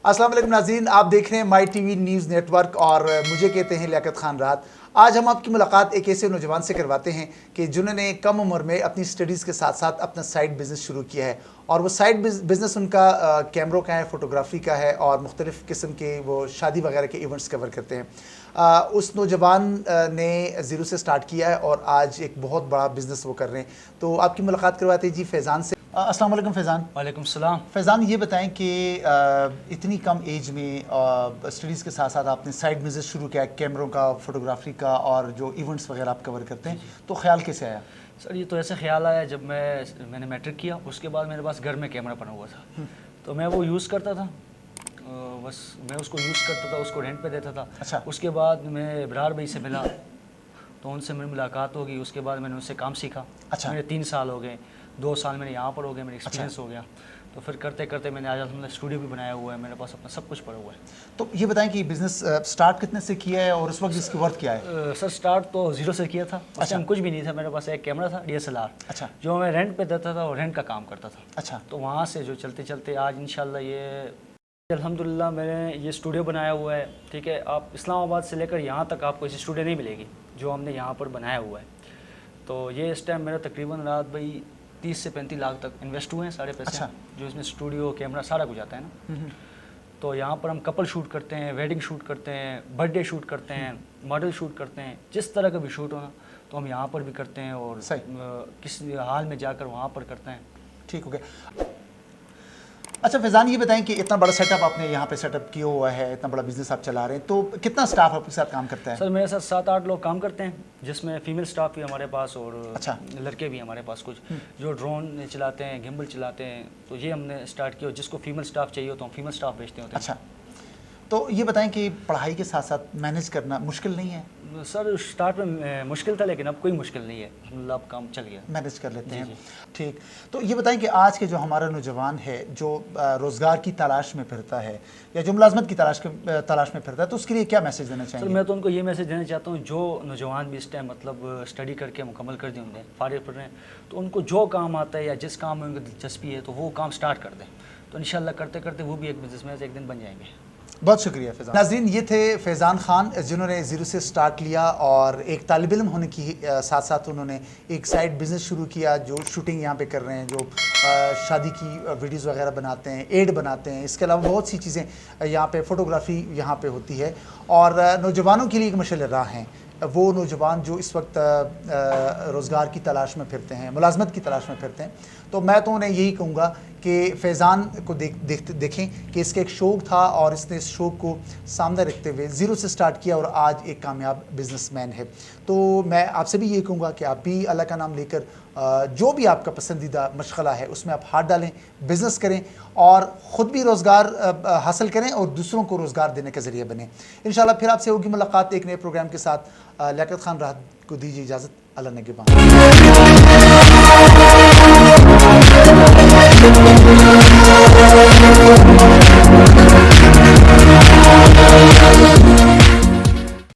अस्सलाम वालेकुम नाज़रीन, आप देख रहे हैं माई टीवी न्यूज़ नेटवर्क और मुझे कहते हैं लियाकत खान राहत। आज हम आपकी मुलाकात एक ऐसे नौजवान से करवाते हैं कि जिन्होंने कम उम्र में अपनी स्टडीज़ के साथ साथ अपना साइड बिज़नेस शुरू किया है और वो साइड बिज़नेस उनका कैमरों का है, फ़ोटोग्राफ़ी का है और मुख्तलिफ़ किस्म के वो शादी वगैरह के इवेंट्स कवर करते हैं। उस नौजवान ने ज़ीरो से स्टार्ट किया है और आज एक बहुत बड़ा बिज़नेस वो कर रहे हैं। तो आपकी मुलाकात करवाते हैं जी फैज़ान से। अस्सलाम वालेकुम फैज़ान। वालेकुम सलाम। फैज़ान, ये बताएं कि इतनी कम एज में स्टडीज़ के साथ साथ आपने साइड बिज़नेस शुरू किया कैमरों का, फ़ोटोग्राफ़ी का और जो इवेंट्स वगैरह आप कवर करते हैं, तो ख्याल कैसे आया? सर ये तो ऐसे ख्याल आया जब मैंने मैट्रिक किया, उसके बाद मेरे पास घर में कैमरा पड़ा हुआ था, तो मैं वो यूज़ करता था। बस मैं उसको यूज़ करता था, उसको रेंट पे देता था। अच्छा। उसके बाद मैं इब्रार भाई से मिला, तो उनसे मेरी मुलाकात होगी। उसके बाद मैंने उनसे काम सीखा। अच्छा। मेरे 3 साल हो गए, 2 साल मैंने यहाँ पर हो गए, मेरा एक्सपीरियंस हो गया। तो फिर करते करते मैंने आज अपना स्टूडियो भी बनाया हुआ है, मेरे पास अपना सब कुछ पड़ा हुआ है। तो ये बताएं कि बिज़नेस स्टार्ट कितने से किया है और उस वक्त इसकी वर्थ क्या है? सर स्टार्ट तो 0 से किया था। उस अच्छा। टाइम कुछ भी नहीं था, मेरे पास एक कैमरा था DSLR, अच्छा। जो मैं रेंट पे देता था और रेंट का काम करता था। अच्छा। तो वहाँ से जो चलते चलते आज इंशाल्लाह ये अल्हम्दुलिल्लाह मैंने ये स्टूडियो बनाया हुआ है। ठीक है, आप इस्लामाबाद से लेकर यहाँ तक आपको ऐसी स्टूडियो नहीं मिलेगी जो हमने यहाँ पर बनाया हुआ है। तो ये इस टाइम मेरा तकरीबन रात भाई 30 से 35 लाख तक इन्वेस्ट हुए हैं सारे पैसे। अच्छा। जो इसमें स्टूडियो, कैमरा सारा कुछ आता है ना। तो यहाँ पर हम कपल शूट करते हैं, वेडिंग शूट करते हैं, बर्थडे शूट करते हैं, मॉडल शूट करते हैं, जिस तरह का भी शूट होना तो हम यहाँ पर भी करते हैं और किसी हाल में जाकर वहाँ पर करते हैं। ठीक हो गया। अच्छा फैज़ान, ये बताएं कि इतना बड़ा सेटअप आपने यहाँ पे सेटअप किया हुआ है, इतना बड़ा बिज़नेस आप चला रहे हैं, तो कितना स्टाफ आपके साथ काम करता है? सर मेरे साथ 7-8 लोग काम करते हैं, जिसमें फीमेल स्टाफ भी हमारे पास और अच्छा। लड़के भी हमारे पास कुछ जो ड्रोन चलाते हैं, गिम्बल चलाते हैं। तो ये हमने स्टार्ट किया, जिसको फीमेल स्टाफ चाहिए तो हम फीमेल स्टाफ भेजते होते हैं। अच्छा। तो ये बताएं कि पढ़ाई के साथ साथ मैनेज करना मुश्किल नहीं है? सर स्टार्ट में मुश्किल था, लेकिन अब कोई मुश्किल नहीं है, अब काम चल गया, मैनेज कर लेते हैं। ठीक। तो ये बताएं कि आज के जो हमारा नौजवान है जो रोज़गार की तलाश में फिरता है या जो मुलाजमत की तलाश में फिरता है, तो उसके लिए क्या मैसेज देना चाहिए? सर मैं तो उनको ये मैसेज देना चाहता हूँ, जो नौजवान भी इस टाइम मतलब स्टडी करके मुकम्मल कर दी उन्होंने, फारिग पढ़ रहे हैं, तो उनको जो काम आता है या जिस काम में उनकी दिलचस्पी है तो वो काम स्टार्ट कर दें। तो इंशाल्लाह करते करते वो भी एक बिजनेसमैन एक दिन बन जाएंगे। बहुत शुक्रिया फैज़ान। नाज़रीन, ये थे फैज़ान खान जिन्होंने ज़ीरो से स्टार्ट लिया और एक तालिब इल्म होने की साथ साथ उन्होंने एक साइड बिज़नेस शुरू किया जो शूटिंग यहाँ पे कर रहे हैं, जो शादी की वीडियोज़ वगैरह बनाते हैं, एड बनाते हैं। इसके अलावा बहुत सी चीज़ें यहाँ पे फ़ोटोग्राफ़ी यहाँ पे होती है और नौजवानों के लिए एक मशाल राह हैं वो नौजवान जो इस वक्त रोज़गार की तलाश में फिरते हैं, मुलाजमत की तलाश में फिरते हैं। तो मैं तो उन्हें यही कहूँगा कि फैज़ान को देखें कि इसका एक शौक़ था और इसने इस शौक़ को सामने रखते हुए ज़ीरो से स्टार्ट किया और आज एक कामयाब बिज़नेसमैन है। तो मैं आपसे भी ये कहूँगा कि आप भी अल्लाह का नाम लेकर जो भी आपका पसंदीदा मशगला है उसमें आप हाथ डालें, बिज़नेस करें और ख़ुद भी रोज़गार हासिल करें और दूसरों को रोज़गार देने का ज़रिया बने। इंशाल्लाह फिर आपसे होगी मुलाकात एक नए प्रोग्राम के साथ। लियाकत खान राहत को दीजिए इजाज़त। अल्लाह निगहबान।